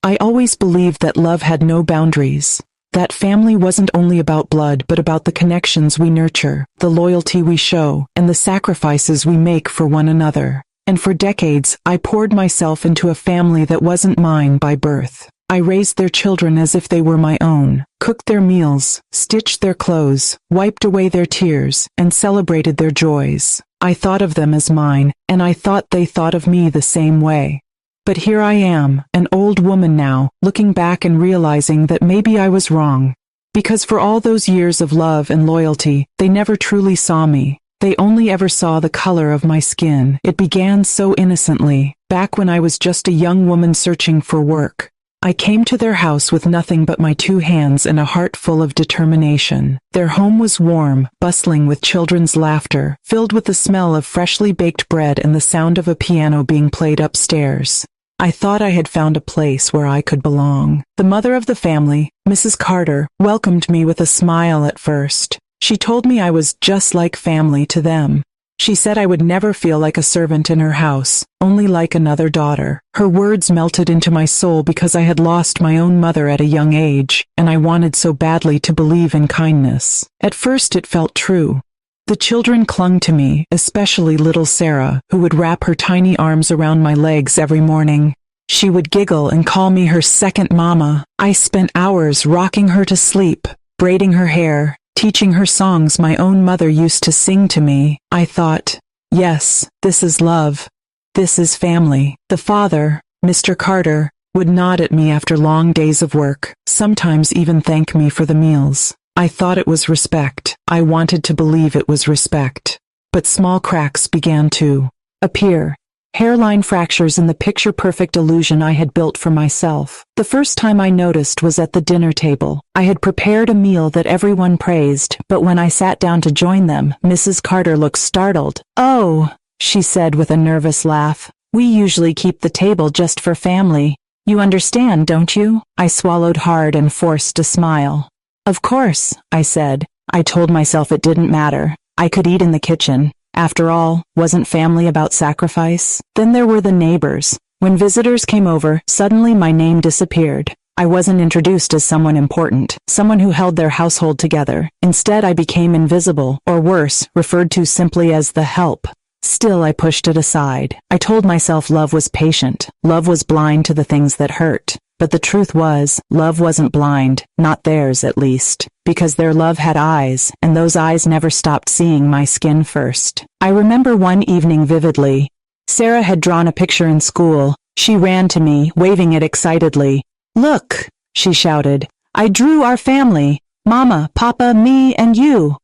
I always believed that love had no boundaries. That family wasn't only about blood but about the connections we nurture, the loyalty we show, and the sacrifices we make for one another. And for decades, I poured myself into a family that wasn't mine by birth. I raised their children as if they were my own, cooked their meals, stitched their clothes, wiped away their tears, and celebrated their joys. I thought of them as mine, and I thought they thought of me the same way. But here I am, an old woman now, looking back and realizing that maybe I was wrong. Because for all those years of love and loyalty, they never truly saw me. They only ever saw the color of my skin. It began so innocently, back when I was just a young woman searching for work. I came to their house with nothing but my 2 hands and a heart full of determination. Their home was warm, bustling with children's laughter, filled with the smell of freshly baked bread and the sound of a piano being played upstairs. I thought I had found a place where I could belong. The mother of the family, Mrs. Carter, welcomed me with a smile at first. She told me I was just like family to them. She said I would never feel like a servant in her house, only like another daughter. Her words melted into my soul because I had lost my own mother at a young age, and I wanted so badly to believe in kindness. At first it felt true. The children clung to me, especially little Sarah, who would wrap her tiny arms around my legs every morning. She would giggle and call me her second mama. I spent hours rocking her to sleep, braiding her hair, teaching her songs my own mother used to sing to me. I thought, yes, this is love. This is family. The father, Mr. Carter, would nod at me after long days of work, sometimes even thank me for the meals. I thought it was respect. I wanted to believe it was respect. But small cracks began to appear. Hairline fractures in the picture-perfect illusion I had built for myself. The first time I noticed was at the dinner table. I had prepared a meal that everyone praised, but when I sat down to join them, Mrs. Carter looked startled. "Oh," she said with a nervous laugh, "we usually keep the table just for family. You understand, don't you?" I swallowed hard and forced a smile. "Of course," I said. I told myself it didn't matter. I could eat in the kitchen. After all, wasn't family about sacrifice? Then there were the neighbors. When visitors came over, suddenly my name disappeared. I wasn't introduced as someone important, someone who held their household together. Instead, I became invisible, or worse, referred to simply as the help. Still, I pushed it aside. I told myself love was patient. Love was blind to the things that hurt. But the truth was, love wasn't blind, not theirs at least, because their love had eyes, and those eyes never stopped seeing my skin first. I remember one evening vividly. Sarah had drawn a picture in school. She ran to me, waving it excitedly. "Look," she shouted, "I drew our family. Mama, Papa, me, and you."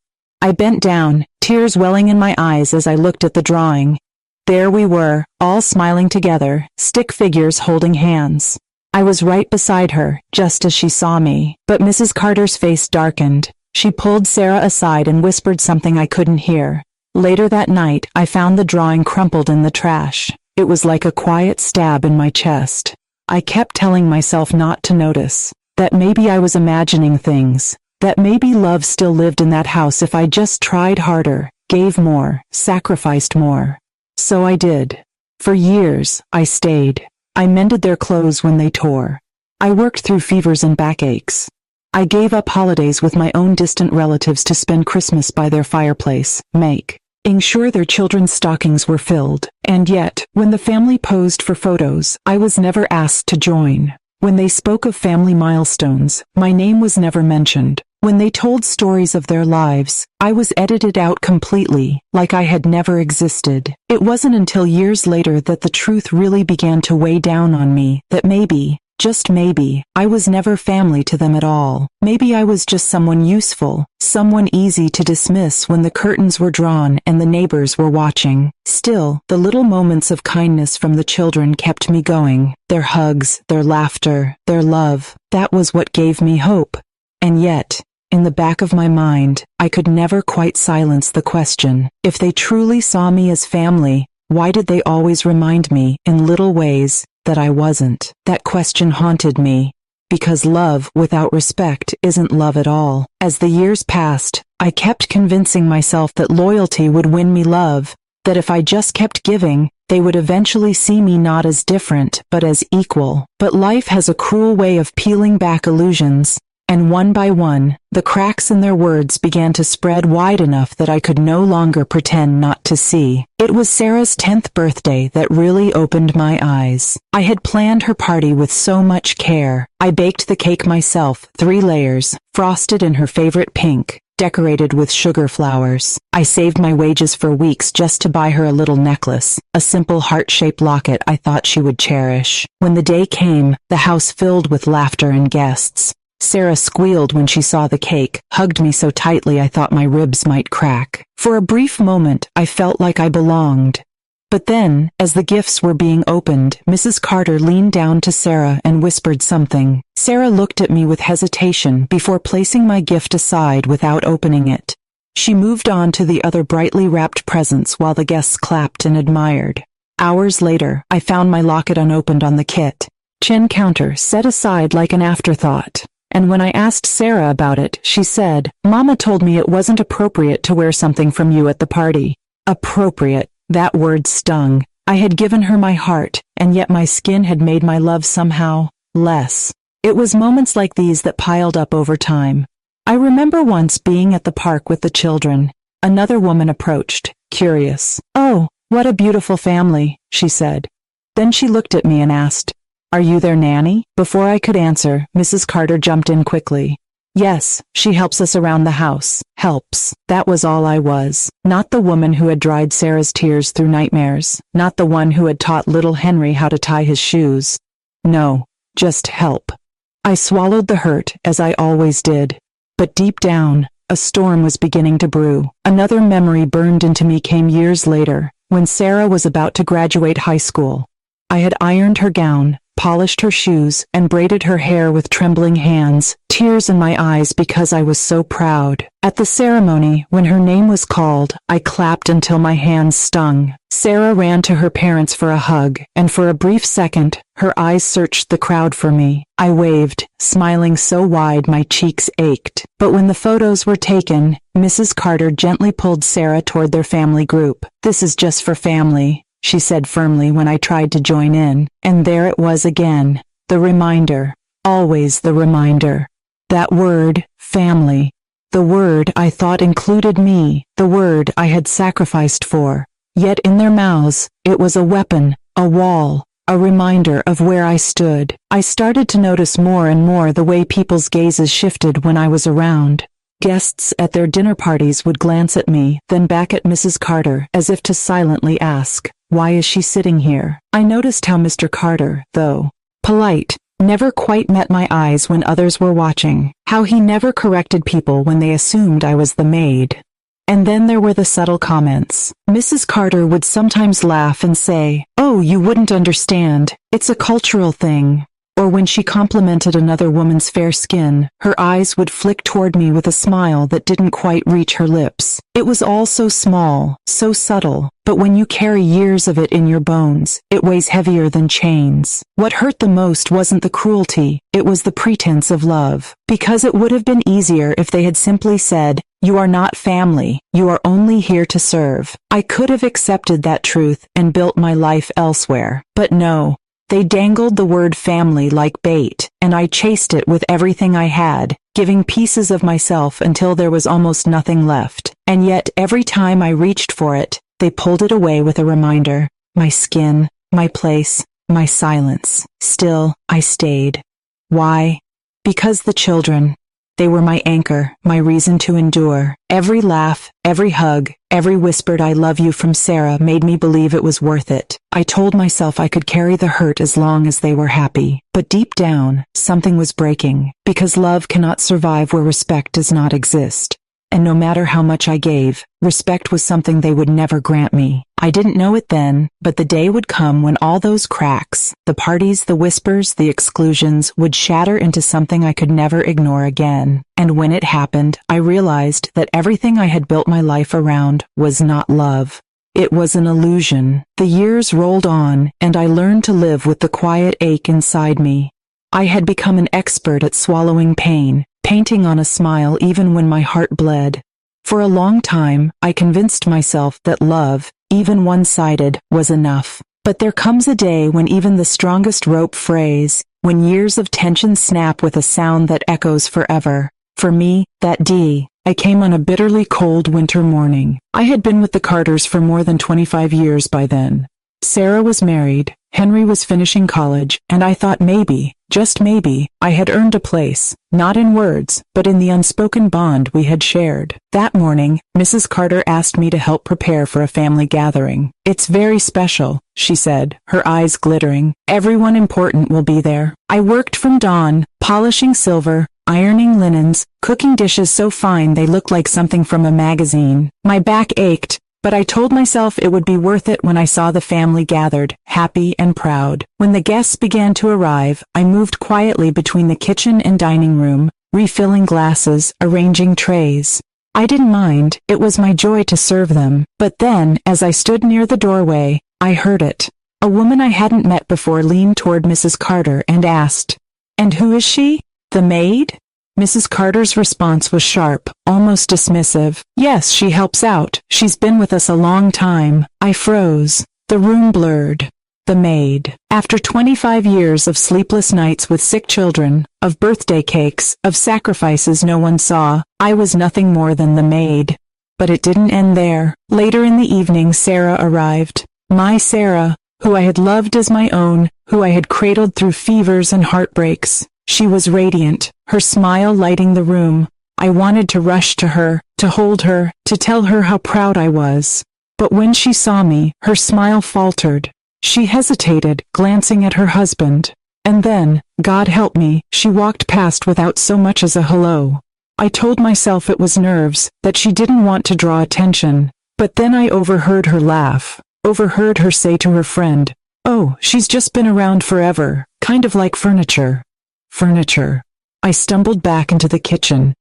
I bent down, tears welling in my eyes as I looked at the drawing. There we were, all smiling together, stick figures holding hands. I was right beside her, just as she saw me, but Mrs. Carter's face darkened. She pulled Sarah aside and whispered something I couldn't hear. Later that night, I found the drawing crumpled in the trash. It was like a quiet stab in my chest. I kept telling myself not to notice, that maybe I was imagining things, that maybe love still lived in that house if I just tried harder, gave more, sacrificed more. So I did. For years, I stayed. I mended their clothes when they tore. I worked through fevers and backaches. I gave up holidays with my own distant relatives to spend Christmas by their fireplace, making sure their children's stockings were filled. And yet, when the family posed for photos, I was never asked to join. When they spoke of family milestones, my name was never mentioned. When they told stories of their lives, I was edited out completely, like I had never existed. It wasn't until years later that the truth really began to weigh down on me, that maybe, just maybe, I was never family to them at all. Maybe I was just someone useful, someone easy to dismiss when the curtains were drawn and the neighbors were watching. Still, the little moments of kindness from the children kept me going. Their hugs, their laughter, their love, that was what gave me hope. And yet, in the back of my mind, I could never quite silence the question. If they truly saw me as family, why did they always remind me, in little ways, that I wasn't? That question haunted me. Because love without respect isn't love at all. As the years passed, I kept convincing myself that loyalty would win me love, that if I just kept giving, They would eventually see me not as different, but as equal. But life has a cruel way of peeling back illusions, and one by one, the cracks in their words began to spread wide enough that I could no longer pretend not to see. It was Sarah's 10th birthday that really opened my eyes. I had planned her party with so much care. I baked the cake myself, 3 layers, frosted in her favorite pink, decorated with sugar flowers. I saved my wages for weeks just to buy her a little necklace, a simple heart-shaped locket I thought she would cherish. When the day came, the house filled with laughter and guests. Sarah squealed when she saw the cake, hugged me so tightly I thought my ribs might crack. For a brief moment, I felt like I belonged. But then, as the gifts were being opened, Mrs. Carter leaned down to Sarah and whispered something. Sarah looked at me with hesitation before placing my gift aside without opening it. She moved on to the other brightly wrapped presents while the guests clapped and admired. Hours later, I found my locket unopened on the kit chin counter set aside like an afterthought. And when I asked Sarah about it, she said, "Mama told me it wasn't appropriate to wear something from you at the party." Appropriate. That word stung. I had given her my heart, and yet my skin had made my love somehow less. It was moments like these that piled up over time. I remember once being at the park with the children. Another woman approached, curious. "Oh, what a beautiful family," she said. Then she looked at me and asked, "Are you their nanny?" Before I could answer, Mrs. Carter jumped in quickly. "Yes, she helps us around the house." Helps. That was all I was. Not the woman who had dried Sarah's tears through nightmares. Not the one who had taught little Henry how to tie his shoes. No, just help. I swallowed the hurt, as I always did. But deep down, a storm was beginning to brew. Another memory burned into me came years later, when Sarah was about to graduate high school. I had ironed her gown, polished her shoes, and braided her hair with trembling hands, tears in my eyes because I was so proud. At the ceremony, when her name was called, I clapped until my hands stung. Sarah ran to her parents for a hug, and for a brief second, her eyes searched the crowd for me. I waved, smiling so wide my cheeks ached. But when the photos were taken, Mrs. Carter gently pulled Sarah toward their family group. "This is just for family," she said firmly when I tried to join in. And there it was again. The reminder. Always the reminder. That word, family. The word I thought included me. The word I had sacrificed for. Yet in their mouths, it was a weapon, a wall, a reminder of where I stood. I started to notice more and more the way people's gazes shifted when I was around. Guests at their dinner parties would glance at me, then back at Mrs. Carter, as if to silently ask, "Why is she sitting here?" I noticed how Mr. Carter, though polite, never quite met my eyes when others were watching, how he never corrected people when they assumed I was the maid. And then there were the subtle comments. Mrs. Carter would sometimes laugh and say, "Oh, you wouldn't understand. It's a cultural thing." Or when she complimented another woman's fair skin, her eyes would flick toward me with a smile that didn't quite reach her lips. It was all so small, so subtle, but when you carry years of it in your bones, it weighs heavier than chains. What hurt the most wasn't the cruelty, it was the pretense of love. Because it would have been easier if they had simply said, "You are not family, you are only here to serve." I could have accepted that truth and built my life elsewhere. But no. They dangled the word family like bait, and I chased it with everything I had, giving pieces of myself until there was almost nothing left. And yet every time I reached for it, they pulled it away with a reminder. My skin, my place, my silence. Still, I stayed. Why? Because the children. They were my anchor, my reason to endure. Every laugh, every hug, every whispered "I love you" from Sarah made me believe it was worth it. I told myself I could carry the hurt as long as they were happy. But deep down, something was breaking, because love cannot survive where respect does not exist. And no matter how much I gave, respect was something they would never grant me. I didn't know it then, but the day would come when all those cracks, the parties, the whispers, the exclusions, would shatter into something I could never ignore again. And when it happened, I realized that everything I had built my life around was not love. It was an illusion. The years rolled on, and I learned to live with the quiet ache inside me. I had become an expert at swallowing pain, painting on a smile even when my heart bled. For a long time, I convinced myself that love, even one-sided, was enough. But there comes a day when even the strongest rope frays, when years of tension snap with a sound that echoes forever. For me, that day, I came on a bitterly cold winter morning. I had been with the Carters for more than 25 years by then. Sarah was married, Henry was finishing college, and I thought maybe, just maybe, I had earned a place, not in words, but in the unspoken bond we had shared. That morning, Mrs. Carter asked me to help prepare for a family gathering. "It's very special," she said, her eyes glittering. "Everyone important will be there." I worked from dawn, polishing silver, ironing linens, cooking dishes so fine they looked like something from a magazine. My back ached, but I told myself it would be worth it when I saw the family gathered, happy and proud. When the guests began to arrive, I moved quietly between the kitchen and dining room, refilling glasses, arranging trays. I didn't mind, it was my joy to serve them. But then, as I stood near the doorway, I heard it. A woman I hadn't met before leaned toward Mrs. Carter and asked, "And who is she? The maid?" Mrs. Carter's response was sharp, almost dismissive. "Yes, she helps out. She's been with us a long time." I froze. The room blurred. The maid. After 25 years of sleepless nights with sick children, of birthday cakes, of sacrifices no one saw, I was nothing more than the maid. But it didn't end there. Later in the evening, Sarah arrived. My Sarah, who I had loved as my own, who I had cradled through fevers and heartbreaks. She was radiant, her smile lighting the room. I wanted to rush to her, to hold her, to tell her how proud I was. But when she saw me, her smile faltered. She hesitated, glancing at her husband. And then, God help me, she walked past without so much as a hello. I told myself it was nerves, that she didn't want to draw attention. But then I overheard her laugh, overheard her say to her friend, "Oh, she's just been around forever, kind of like furniture." Furniture. I stumbled back into the kitchen,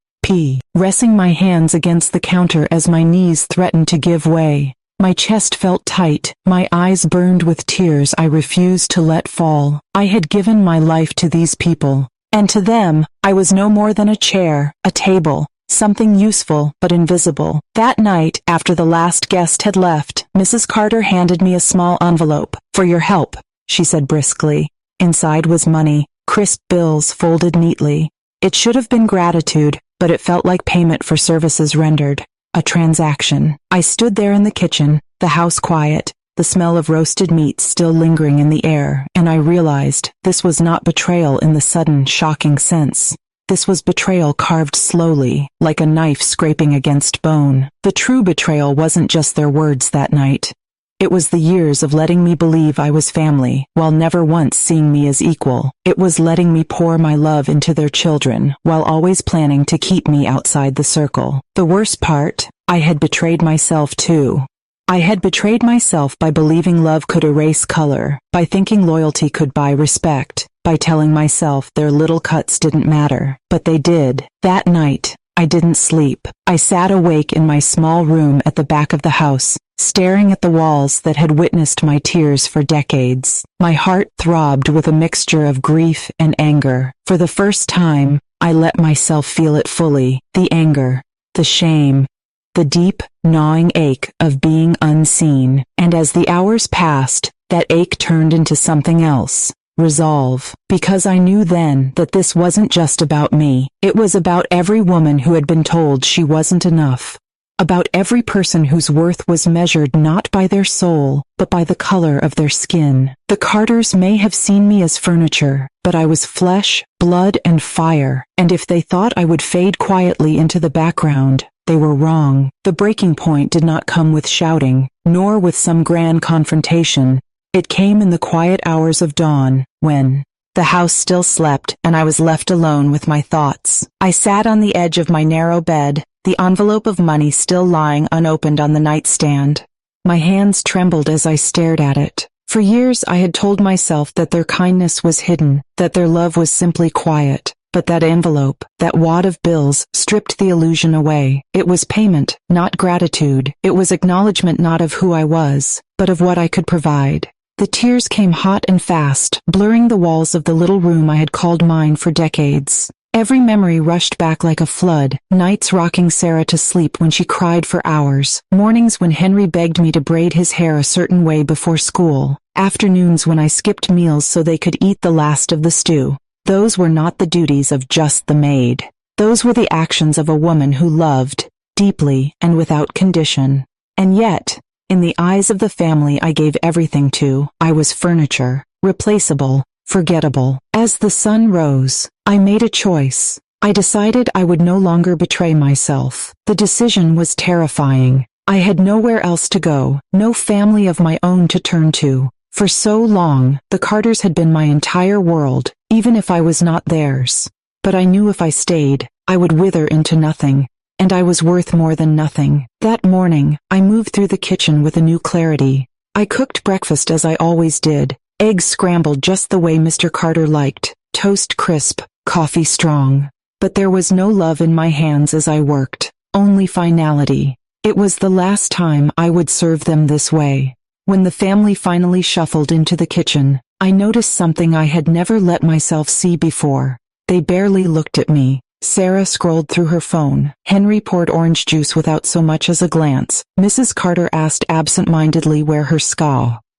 resting my hands against the counter as my knees threatened to give way. My chest felt tight, my eyes burned with tears I refused to let fall. I had given my life to these people, and to them, I was no more than a chair, a table, something useful but invisible. That night, after the last guest had left, Mrs. Carter handed me a small envelope. "For your help," she said briskly. Inside was money. Crisp bills folded neatly. It should have been gratitude, but it felt like payment for services rendered. A transaction. I stood there in the kitchen, the house quiet, the smell of roasted meat still lingering in the air, and I realized this was not betrayal in the sudden, shocking sense. This was betrayal carved slowly, like a knife scraping against bone. The true betrayal wasn't just their words that night. It was the years of letting me believe I was family, while never once seeing me as equal. It was letting me pour my love into their children, while always planning to keep me outside the circle. The worst part, I had betrayed myself too. I had betrayed myself by believing love could erase color, by thinking loyalty could buy respect, by telling myself their little cuts didn't matter. But they did. That night, I didn't sleep. I sat awake in my small room at the back of the house, staring at the walls that had witnessed my tears for decades. My heart throbbed with a mixture of grief and anger. For the first time, I let myself feel it fully. The anger, the shame, the deep, gnawing ache of being unseen. And as the hours passed, that ache turned into something else. Resolve. Because I knew then that this wasn't just about me. It was about every woman who had been told she wasn't enough. About every person whose worth was measured not by their soul, but by the color of their skin. The Carters may have seen me as furniture, but I was flesh, blood, and fire, and if they thought I would fade quietly into the background, they were wrong. The breaking point did not come with shouting, nor with some grand confrontation. It came in the quiet hours of dawn, when the house still slept and I was left alone with my thoughts. I sat on the edge of my narrow bed, the envelope of money still lying unopened on the nightstand. My hands trembled as I stared at it. For years I had told myself that their kindness was hidden, that their love was simply quiet. But that envelope, that wad of bills, stripped the illusion away. It was payment, not gratitude. It was acknowledgement not of who I was, but of what I could provide. The tears came hot and fast, blurring the walls of the little room I had called mine for decades. Every memory rushed back like a flood, nights rocking Sarah to sleep when she cried for hours, mornings when Henry begged me to braid his hair a certain way before school, afternoons when I skipped meals so they could eat the last of the stew. Those were not the duties of just the maid. Those were the actions of a woman who loved, deeply and without condition. And yet, in the eyes of the family I gave everything to, I was furniture, replaceable, forgettable. As the sun rose, I made a choice. I decided I would no longer betray myself. The decision was terrifying. I had nowhere else to go, no family of my own to turn to. For so long, the Carters had been my entire world, even if I was not theirs. But I knew if I stayed, I would wither into nothing. And I was worth more than nothing. That morning, I moved through the kitchen with a new clarity. I cooked breakfast as I always did. Eggs scrambled just the way Mr. Carter liked, toast crisp, coffee strong. But there was no love in my hands as I worked, only finality. It was the last time I would serve them this way. When the family finally shuffled into the kitchen, I noticed something I had never let myself see before. They barely looked at me. Sarah scrolled through her phone. Henry poured orange juice without so much as a glance. Mrs. Carter asked absent-mindedly where her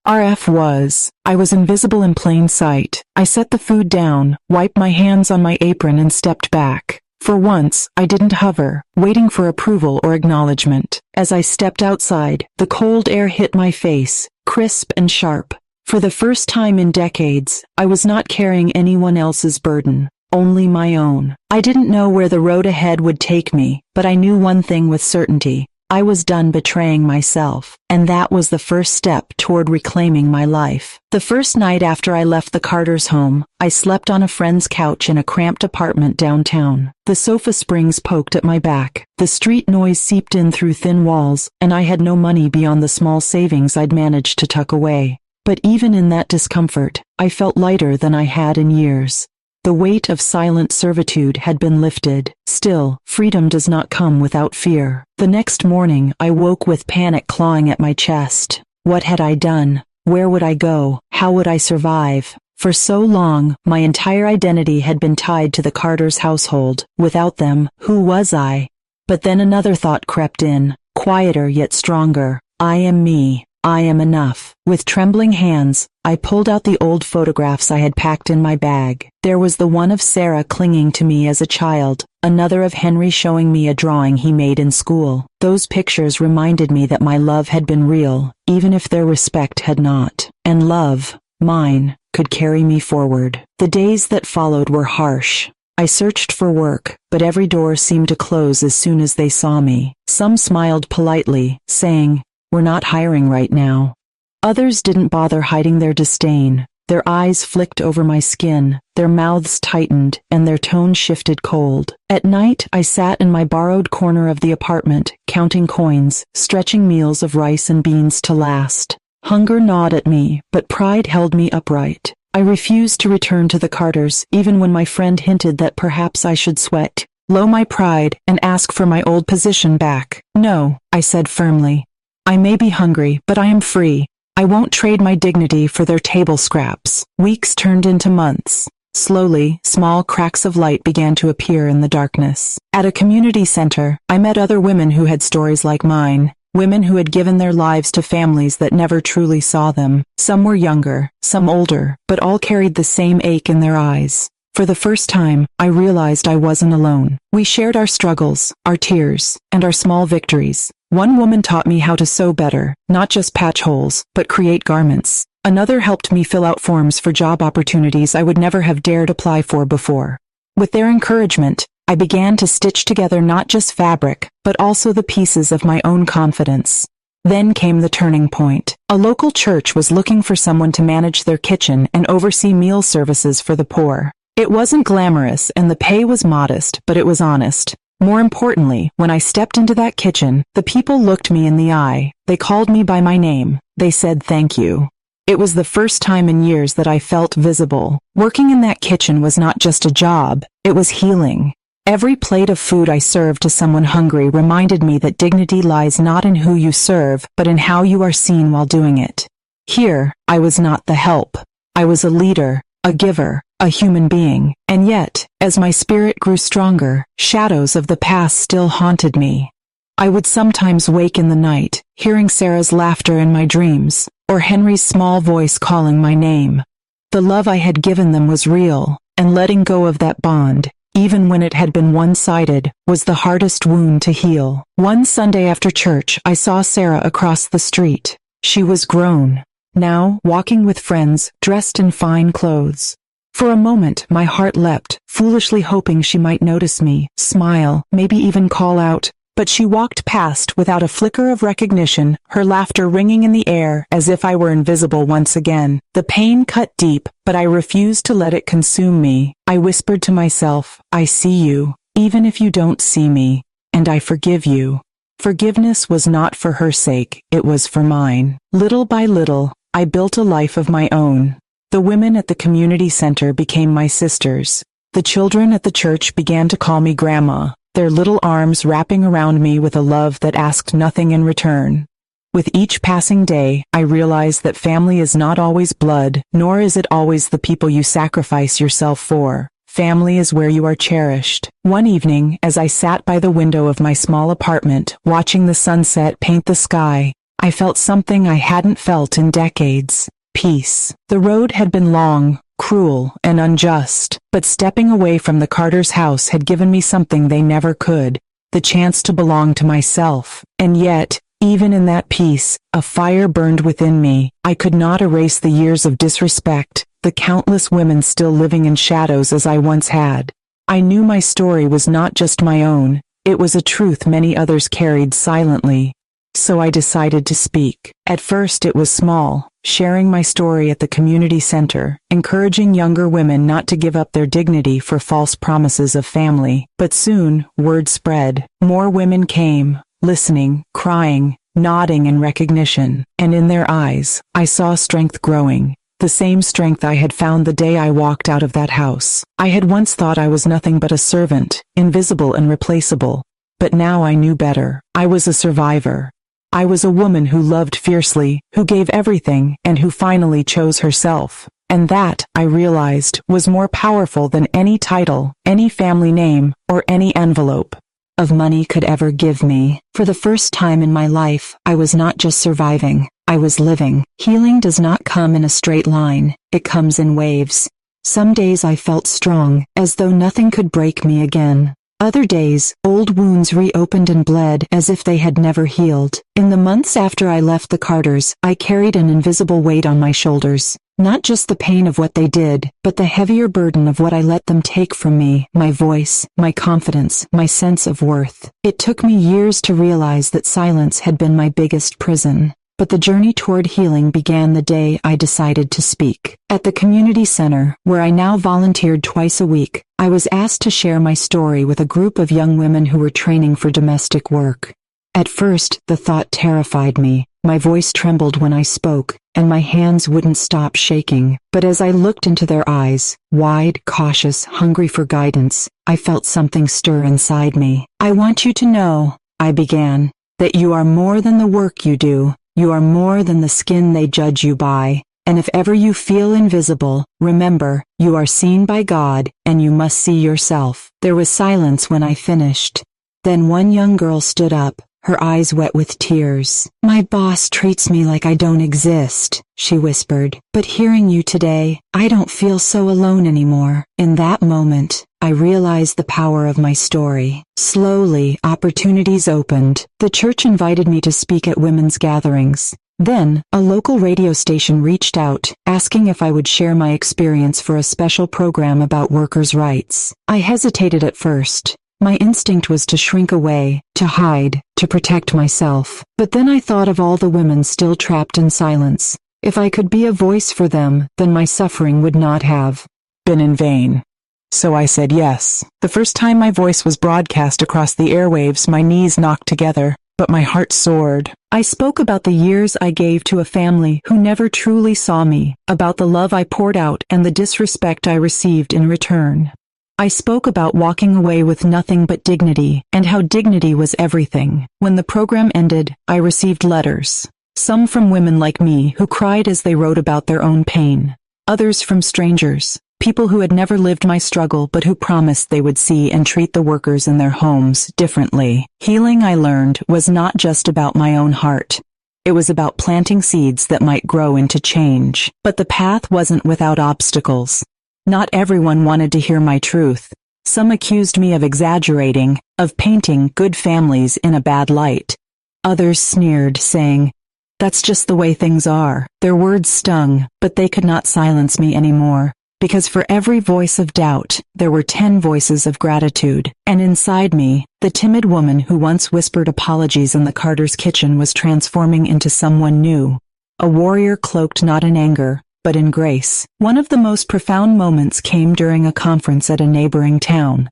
RF was. I was invisible in plain sight. I set the food down, wiped my hands on my apron and stepped back. For once, I didn't hover, waiting for approval or acknowledgement. As I stepped outside, the cold air hit my face, crisp and sharp. For the first time in decades, I was not carrying anyone else's burden, only my own. I didn't know where the road ahead would take me, but I knew one thing with certainty. I was done betraying myself, and that was the first step toward reclaiming my life. The first night after I left the Carters' home, I slept on a friend's couch in a cramped apartment downtown. The sofa springs poked at my back, the street noise seeped in through thin walls, and I had no money beyond the small savings I'd managed to tuck away. But even in that discomfort, I felt lighter than I had in years. The weight of silent servitude had been lifted. Still, freedom does not come without fear. The next morning, I woke with panic clawing at my chest. What had I done? Where would I go? How would I survive? For so long, my entire identity had been tied to the Carters' household. Without them, who was I? But then another thought crept in, quieter yet stronger. I am me. I am enough. With trembling hands, I pulled out the old photographs I had packed in my bag. There was the one of Sarah clinging to me as a child, another of Henry showing me a drawing he made in school. Those pictures reminded me that my love had been real, even if their respect had not. And love, mine, could carry me forward. The days that followed were harsh. I searched for work, but every door seemed to close as soon as they saw me. Some smiled politely, saying, "We're not hiring right now." Others didn't bother hiding their disdain. Their eyes flicked over my skin, their mouths tightened, and their tone shifted cold. At night, I sat in my borrowed corner of the apartment, counting coins, stretching meals of rice and beans to last. Hunger gnawed at me, but pride held me upright. I refused to return to the Carters, even when my friend hinted that perhaps I should sweat low my pride and ask for my old position back. "No," I said firmly. "I may be hungry, but I am free. I won't trade my dignity for their table scraps." Weeks turned into months. Slowly, small cracks of light began to appear in the darkness. At a community center, I met other women who had stories like mine, women who had given their lives to families that never truly saw them. Some were younger, some older, but all carried the same ache in their eyes. For the first time, I realized I wasn't alone. We shared our struggles, our tears, and our small victories. One woman taught me how to sew better, not just patch holes, but create garments. Another helped me fill out forms for job opportunities I would never have dared apply for before. With their encouragement, I began to stitch together not just fabric, but also the pieces of my own confidence. Then came the turning point. A local church was looking for someone to manage their kitchen and oversee meal services for the poor. It wasn't glamorous and the pay was modest, but it was honest. More importantly, when I stepped into that kitchen, the people looked me in the eye. They called me by my name. They said thank you. It was the first time in years that I felt visible. Working in that kitchen was not just a job, it was healing. Every plate of food I served to someone hungry reminded me that dignity lies not in who you serve, but in how you are seen while doing it. Here, I was not the help. I was a leader, a giver, a human being. And yet, As my spirit grew stronger, shadows of the past still haunted me. I would sometimes wake in the night, hearing Sarah's laughter in my dreams, or Henry's small voice calling my name. The love I had given them was real, and letting go of that bond, even when it had been one-sided, was the hardest wound to heal. One Sunday after church, I saw Sarah across the street. She was grown, now walking with friends, dressed in fine clothes. For a moment, my heart leapt, foolishly hoping she might notice me, smile, maybe even call out. But she walked past without a flicker of recognition, her laughter ringing in the air as if I were invisible once again. The pain cut deep, but I refused to let it consume me. I whispered to myself, I see you, even if you don't see me, and I forgive you. Forgiveness was not for her sake, it was for mine. Little by little, I built a life of my own. The women at the community center became my sisters. The children at the church began to call me Grandma, their little arms wrapping around me with a love that asked nothing in return. With each passing day, I realized that family is not always blood, nor is it always the people you sacrifice yourself for. Family is where you are cherished. One evening, as I sat by the window of my small apartment, watching the sunset paint the sky, I felt something I hadn't felt in decades. Peace. The road had been long, cruel, and unjust, but stepping away from the Carter's house had given me something they never could, the chance to belong to myself. And yet, even in that peace, a fire burned within me. I could not erase the years of disrespect, the countless women still living in shadows as I once had. I knew my story was not just my own, it was a truth many others carried silently. So I decided to speak. At first it was small, sharing my story at the community center, encouraging younger women not to give up their dignity for false promises of family. But soon, word spread. More women came, listening, crying, nodding in recognition, and in their eyes, I saw strength growing. The same strength I had found the day I walked out of that house. I had once thought I was nothing but a servant, invisible and replaceable. But now I knew better. I was a survivor. I was a woman who loved fiercely, who gave everything, and who finally chose herself. And that, I realized, was more powerful than any title, any family name, or any envelope of money could ever give me. For the first time in my life, I was not just surviving, I was living. Healing does not come in a straight line, it comes in waves. Some days I felt strong, as though nothing could break me again. Other days, old wounds reopened and bled as if they had never healed. In the months after I left the Carters, I carried an invisible weight on my shoulders. Not just the pain of what they did, but the heavier burden of what I let them take from me, my voice, my confidence, my sense of worth. It took me years to realize that silence had been my biggest prison. But the journey toward healing began the day I decided to speak. At the community center, where I now volunteered twice a week, I was asked to share my story with a group of young women who were training for domestic work. At first, the thought terrified me. My voice trembled when I spoke, and my hands wouldn't stop shaking. But as I looked into their eyes, wide, cautious, hungry for guidance, I felt something stir inside me. I want you to know, I began, that you are more than the work you do. You are more than the skin they judge you by, and if ever you feel invisible, remember, you are seen by God, and you must see yourself. There was silence when I finished. Then one young girl stood up, her eyes wet with tears. My boss treats me like I don't exist, she whispered, but hearing you today, I don't feel so alone anymore. In that moment, I realized the power of my story. Slowly, opportunities opened. The church invited me to speak at women's gatherings. Then, a local radio station reached out, asking if I would share my experience for a special program about workers' rights. I hesitated at first. My instinct was to shrink away, to hide, to protect myself. But then I thought of all the women still trapped in silence. If I could be a voice for them, then my suffering would not have been in vain. So I said yes. The first time my voice was broadcast across the airwaves, my knees knocked together, but my heart soared. I spoke about the years I gave to a family who never truly saw me, about the love I poured out and the disrespect I received in return. I spoke about walking away with nothing but dignity, and how dignity was everything. When the program ended, I received letters. Some from women like me who cried as they wrote about their own pain. Others from strangers. people who had never lived my struggle but who promised they would see and treat the workers in their homes differently. Healing, I learned, was not just about my own heart. It was about planting seeds that might grow into change. But the path wasn't without obstacles. Not everyone wanted to hear my truth. Some accused me of exaggerating, of painting good families in a bad light. Others sneered, saying, "That's just the way things are." Their words stung, but they could not silence me anymore, because for every voice of doubt, there were 10 voices of gratitude. And inside me, the timid woman who once whispered apologies in the Carter's kitchen was transforming into someone new, a warrior cloaked not in anger, but in grace. One of the most profound moments came during a conference at a neighboring town.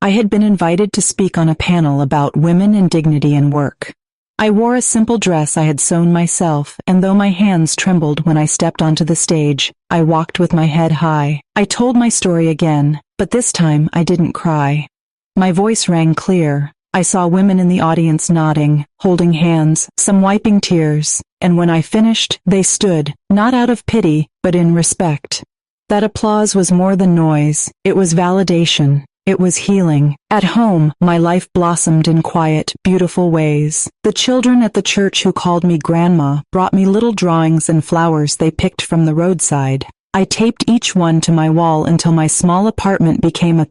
I had been invited to speak on a panel about women and dignity in work. I wore a simple dress I had sewn myself, and though my hands trembled when I stepped onto the stage, I walked with my head high. I told my story again, but this time I didn't cry. My voice rang clear. I saw women in the audience nodding, holding hands, some wiping tears, and when I finished, they stood, not out of pity, but in respect. That applause was more than noise. It was validation. It was healing. At home, my life blossomed in quiet, beautiful ways. The children at the church who called me Grandma brought me little drawings and flowers they picked from the roadside. I taped each one to my wall until my small apartment became a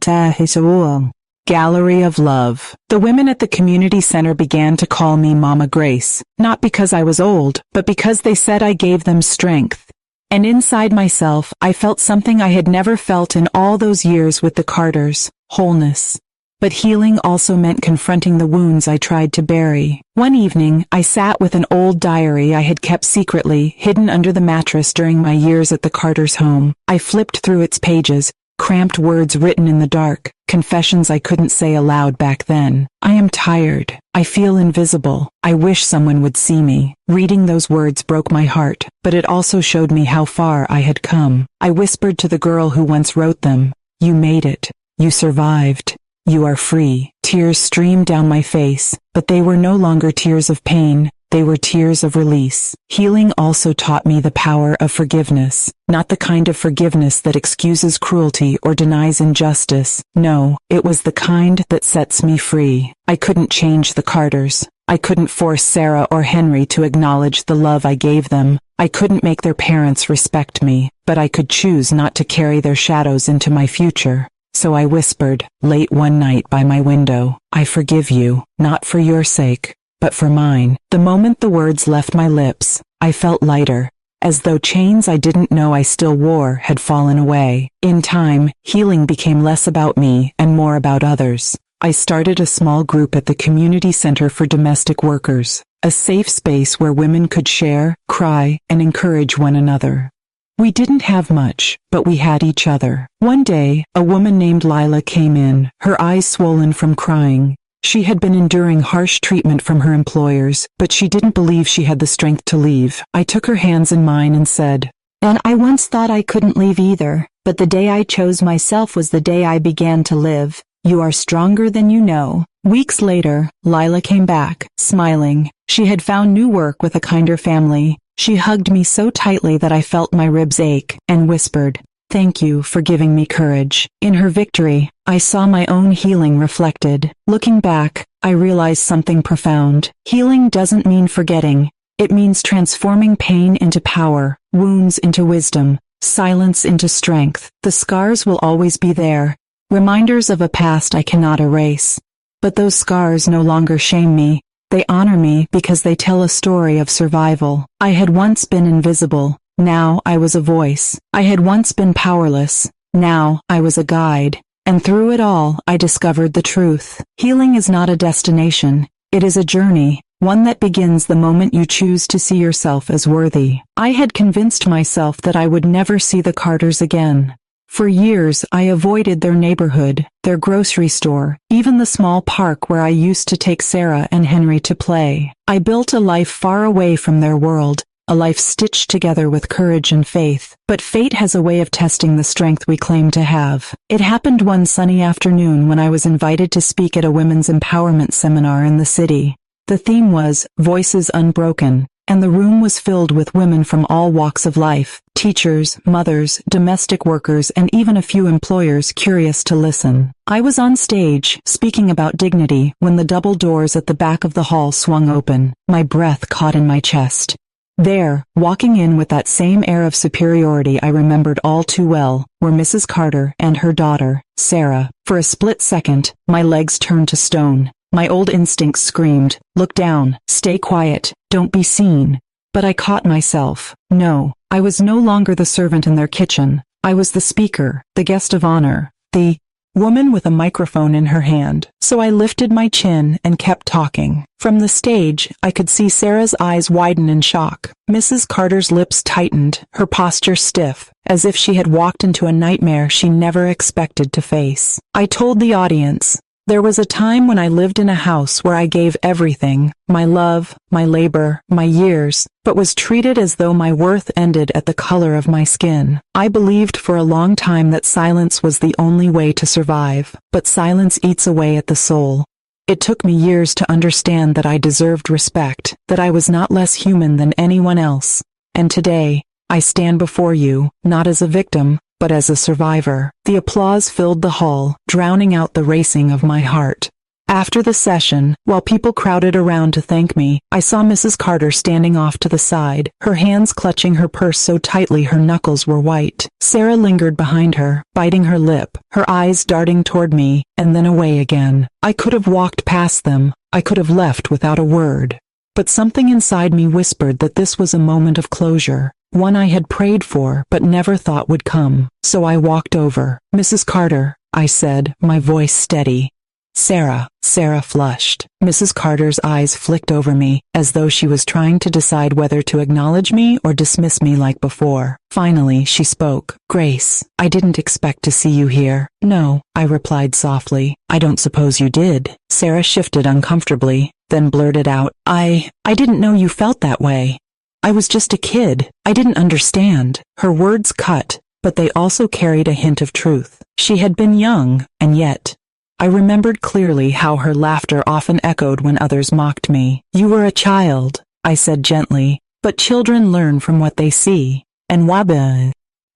gallery of love. The women at the community center began to call me Mama Grace, not because I was old, but because they said I gave them strength. And inside myself, I felt something I had never felt in all those years with the Carters: wholeness. But healing also meant confronting the wounds I tried to bury. One evening, I sat with an old diary I had kept secretly, hidden under the mattress during my years at the Carters' home. I flipped through its pages, cramped words written in the dark, confessions I couldn't say aloud back then. I am tired. I feel invisible. I wish someone would see me. Reading those words broke my heart, but it also showed me how far I had come. I whispered to the girl who once wrote them, "You made it. You survived. You are free." Tears streamed down my face, but they were no longer tears of pain. They were tears of release. Healing also taught me the power of forgiveness, not the kind of forgiveness that excuses cruelty or denies injustice. No, it was the kind that sets me free. I couldn't change the Carters. I couldn't force Sarah or Henry to acknowledge the love I gave them. I couldn't make their parents respect me, but I could choose not to carry their shadows into my future. So I whispered, late one night by my window, "I forgive you, not for your sake, but for mine." The moment the words left my lips, I felt lighter, as though chains I didn't know I still wore had fallen away. In time, healing became less about me and more about others. I started a small group at the community center for domestic workers, a safe space where women could share, cry, and encourage one another. We didn't have much, but we had each other. One day, a woman named Lila came in, her eyes swollen from crying. She had been enduring harsh treatment from her employers, but she didn't believe she had the strength to leave. I took her hands in mine and said, "And I once thought I couldn't leave either, but the day I chose myself was the day I began to live. You are stronger than you know." Weeks later, Lila came back, smiling. She had found new work with a kinder family. She hugged me so tightly that I felt my ribs ache, and whispered, "Thank you for giving me courage." In her victory, I saw my own healing reflected. Looking back, I realized something profound. Healing doesn't mean forgetting. It means transforming pain into power, wounds into wisdom, silence into strength. The scars will always be there, reminders of a past I cannot erase. But those scars no longer shame me. They honor me because they tell a story of survival. I had once been invisible. Now I was a voice. I had once been powerless. Now I was a guide. And through it all, I discovered the truth. Healing is not a destination. It is a journey, one that begins the moment you choose to see yourself as worthy. I had convinced myself that I would never see the Carters again. For years, I avoided their neighborhood, their grocery store, even the small park where I used to take Sarah and Henry to play. I built a life far away from their world, a life stitched together with courage and faith. But fate has a way of testing the strength we claim to have. It happened one sunny afternoon when I was invited to speak at a women's empowerment seminar in the city. The theme was Voices Unbroken, and the room was filled with women from all walks of life, teachers, mothers, domestic workers, and even a few employers curious to listen. I was on stage, speaking about dignity, when the double doors at the back of the hall swung open. My breath caught in my chest. There, walking in with that same air of superiority I remembered all too well, were Mrs. Carter and her daughter, Sarah. For a split second, my legs turned to stone. My old instincts screamed, "Look down, stay quiet, don't be seen." But I caught myself. No, I was no longer the servant in their kitchen. I was the speaker, the guest of honor, the woman with a microphone in her hand. So I lifted my chin and kept talking. From the stage, I could see Sarah's eyes widen in shock. Mrs. Carter's lips tightened, her posture stiff, as if she had walked into a nightmare she never expected to face. I told the audience, "There was a time when I lived in a house where I gave everything, my love, my labor, my years, but was treated as though my worth ended at the color of my skin. I believed for a long time that silence was the only way to survive, but silence eats away at the soul. It took me years to understand that I deserved respect, that I was not less human than anyone else. And today, I stand before you, not as a victim, but as a survivor." The applause filled the hall, drowning out the racing of my heart. After the session, while people crowded around to thank me, I saw Mrs. Carter standing off to the side, her hands clutching her purse so tightly her knuckles were white. Sarah lingered behind her, biting her lip, her eyes darting toward me, and then away again. I could have walked past them, I could have left without a word. But something inside me whispered that this was a moment of closure, one I had prayed for but never thought would come. So I walked over. "Mrs. Carter," I said, my voice steady. "Sarah." Sarah flushed. Mrs. Carter's eyes flicked over me, as though she was trying to decide whether to acknowledge me or dismiss me like before. Finally, she spoke. "Grace, I didn't expect to see you here." "No," I replied softly. "I don't suppose you did." Sarah shifted uncomfortably, then blurted out, I didn't know you felt that way. I was just a kid. I didn't understand." Her words cut, but they also carried a hint of truth. She had been young, and yet I remembered clearly how her laughter often echoed when others mocked me. "You were a child," I said gently, "but children learn from what they see, and what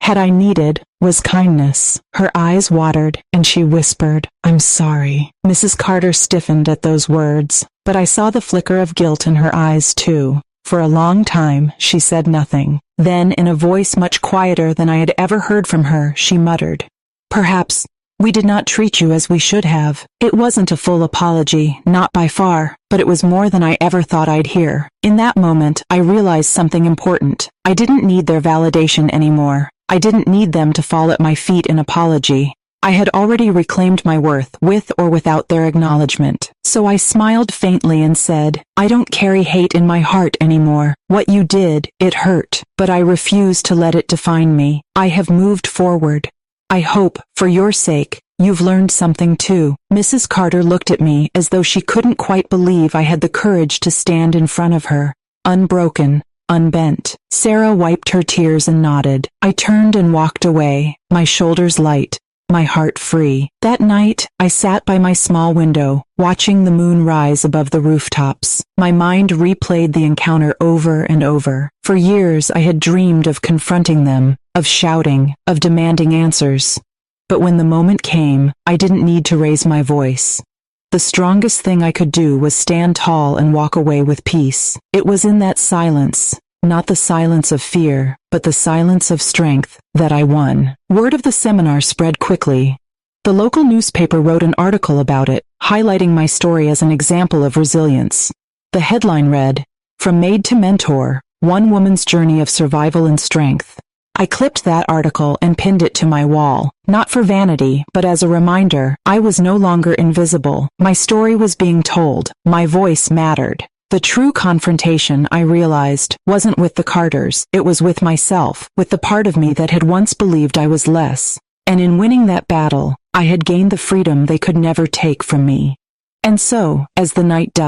had I needed was kindness." Her eyes watered, and she whispered, "I'm sorry." Mrs. Carter stiffened at those words, but I saw the flicker of guilt in her eyes too. For a long time, she said nothing. Then, in a voice much quieter than I had ever heard from her, she muttered, "Perhaps we did not treat you as we should have." It wasn't a full apology, not by far, but it was more than I ever thought I'd hear. In that moment, I realized something important. I didn't need their validation anymore. I didn't need them to fall at my feet in apology. I had already reclaimed my worth, with or without their acknowledgement. So I smiled faintly and said, "I don't carry hate in my heart anymore. What you did, it hurt, but I refuse to let it define me. I have moved forward. I hope, for your sake, you've learned something too." Mrs. Carter looked at me as though she couldn't quite believe I had the courage to stand in front of her, unbroken, unbent. Sarah wiped her tears and nodded. I turned and walked away, my shoulders light, my heart free. That night, I sat by my small window, watching the moon rise above the rooftops. My mind replayed the encounter over and over. For years, I had dreamed of confronting them, of shouting, of demanding answers. But when the moment came, I didn't need to raise my voice. The strongest thing I could do was stand tall and walk away with peace. It was in that silence, not the silence of fear, but the silence of strength, that I won. Word of the seminar spread quickly. The local newspaper wrote an article about it, highlighting my story as an example of resilience. The headline read, "From Maid to Mentor, One Woman's Journey of Survival and Strength." I clipped that article and pinned it to my wall, not for vanity, but as a reminder, I was no longer invisible. My story was being told, my voice mattered. The true confrontation, I realized, wasn't with the Carters, it was with myself, with the part of me that had once believed I was less. And in winning that battle, I had gained the freedom they could never take from me. And so, as the night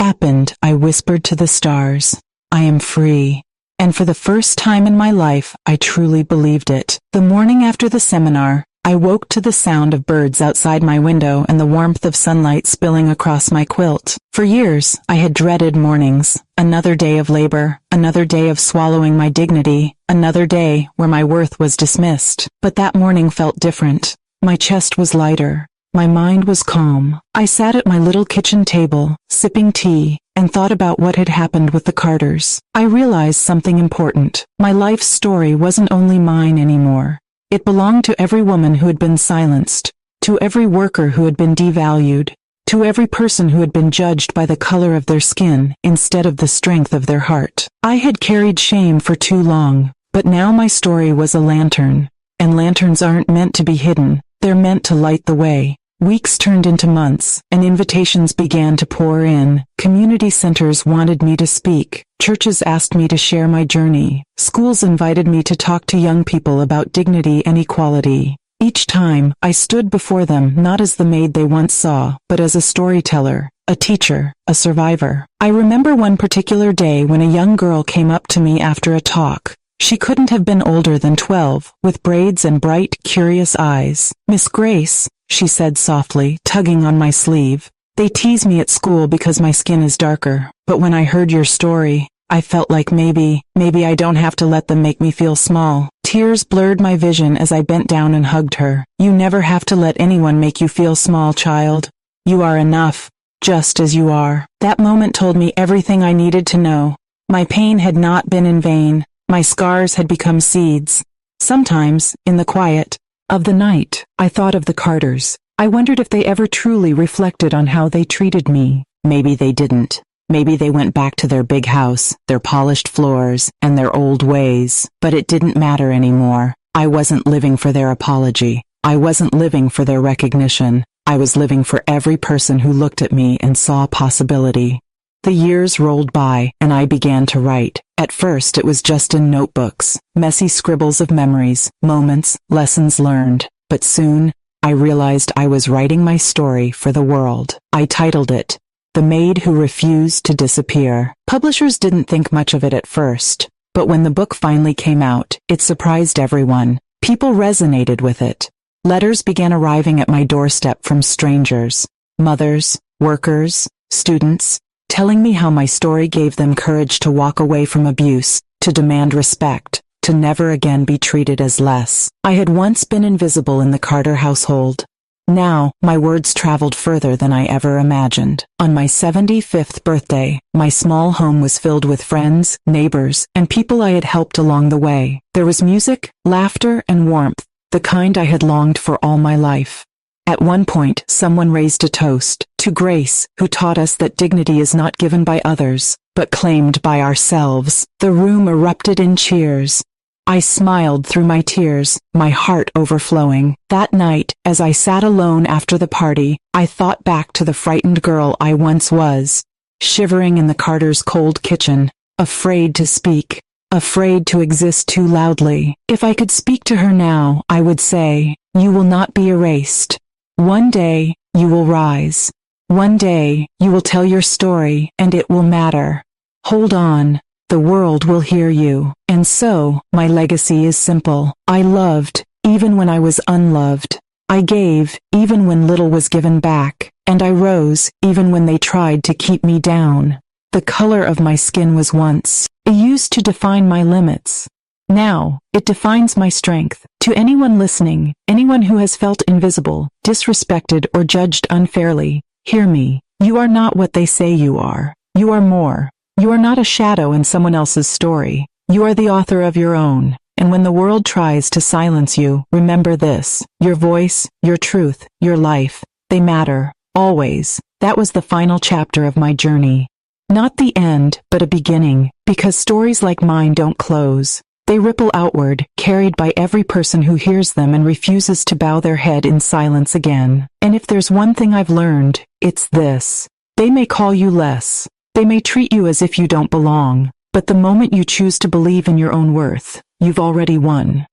happened, I whispered to the stars, "I am free." And for the first time in my life, I truly believed it. The morning after the seminar, I woke to the sound of birds outside my window and the warmth of sunlight spilling across my quilt. For years, I had dreaded mornings. Another day of labor, another day of swallowing my dignity, another day where my worth was dismissed. But that morning felt different. My chest was lighter. My mind was calm. I sat at my little kitchen table, sipping tea, and thought about what had happened with the Carters. I realized something important. My life story wasn't only mine anymore. It belonged to every woman who had been silenced, to every worker who had been devalued, to every person who had been judged by the color of their skin instead of the strength of their heart. I had carried shame for too long, but now my story was a lantern, and lanterns aren't meant to be hidden, they're meant to light the way. Weeks turned into months, and invitations began to pour in. Community centers wanted me to speak. Churches asked me to share my journey. Schools invited me to talk to young people about dignity and equality. Each time, I stood before them not as the maid they once saw, but as a storyteller, a teacher, a survivor. I remember one particular day when a young girl came up to me after a talk. She couldn't have been older than 12, with braids and bright, curious eyes. "Miss Grace," she said softly, tugging on my sleeve, "they tease me at school because my skin is darker, but when I heard your story, I felt like maybe I don't have to let them make me feel small." Tears blurred my vision as I bent down and hugged her. "You never have to let anyone make you feel small, child. You are enough, just as you are." That moment told me everything I needed to know. My pain had not been in vain. My scars had become seeds. Sometimes, in the quiet of the night, I thought of the Carters. I wondered if they ever truly reflected on how they treated me. Maybe they didn't. Maybe they went back to their big house, their polished floors, and their old ways. But it didn't matter anymore. I wasn't living for their apology. I wasn't living for their recognition. I was living for every person who looked at me and saw possibility. The years rolled by, and I began to write. At first it was just in notebooks, messy scribbles of memories, moments, lessons learned. But soon, I realized I was writing my story for the world. I titled it, "The Maid Who Refused to Disappear." Publishers didn't think much of it at first, but when the book finally came out, it surprised everyone. People resonated with it. Letters began arriving at my doorstep from strangers, mothers, workers, students, telling me how my story gave them courage to walk away from abuse, to demand respect, to never again be treated as less. I had once been invisible in the Carter household. Now, my words traveled further than I ever imagined. On my 75th birthday, my small home was filled with friends, neighbors, and people I had helped along the way. There was music, laughter, and warmth, the kind I had longed for all my life. At one point, someone raised a toast to Grace, who taught us that dignity is not given by others, but claimed by ourselves. The room erupted in cheers. I smiled through my tears, my heart overflowing. That night, as I sat alone after the party, I thought back to the frightened girl I once was, shivering in the Carter's cold kitchen, afraid to speak, afraid to exist too loudly. If I could speak to her now, I would say, "You will not be erased. One day, you will rise. One day, you will tell your story, and it will matter. Hold on, the world will hear you." And so, my legacy is simple. I loved, even when I was unloved. I gave, even when little was given back. And I rose, even when they tried to keep me down. The color of my skin was once used to define my limits. Now, it defines my strength. To anyone listening, anyone who has felt invisible, disrespected, or judged unfairly, hear me. You are not what they say you are. You are more. You are not a shadow in someone else's story. You are the author of your own. And when the world tries to silence you, remember this. Your voice, your truth, your life, they matter. Always. That was the final chapter of my journey. Not the end, but a beginning, because stories like mine don't close. They ripple outward, carried by every person who hears them and refuses to bow their head in silence again. And if there's one thing I've learned, it's this. They may call you less. They may treat you as if you don't belong. But the moment you choose to believe in your own worth, you've already won.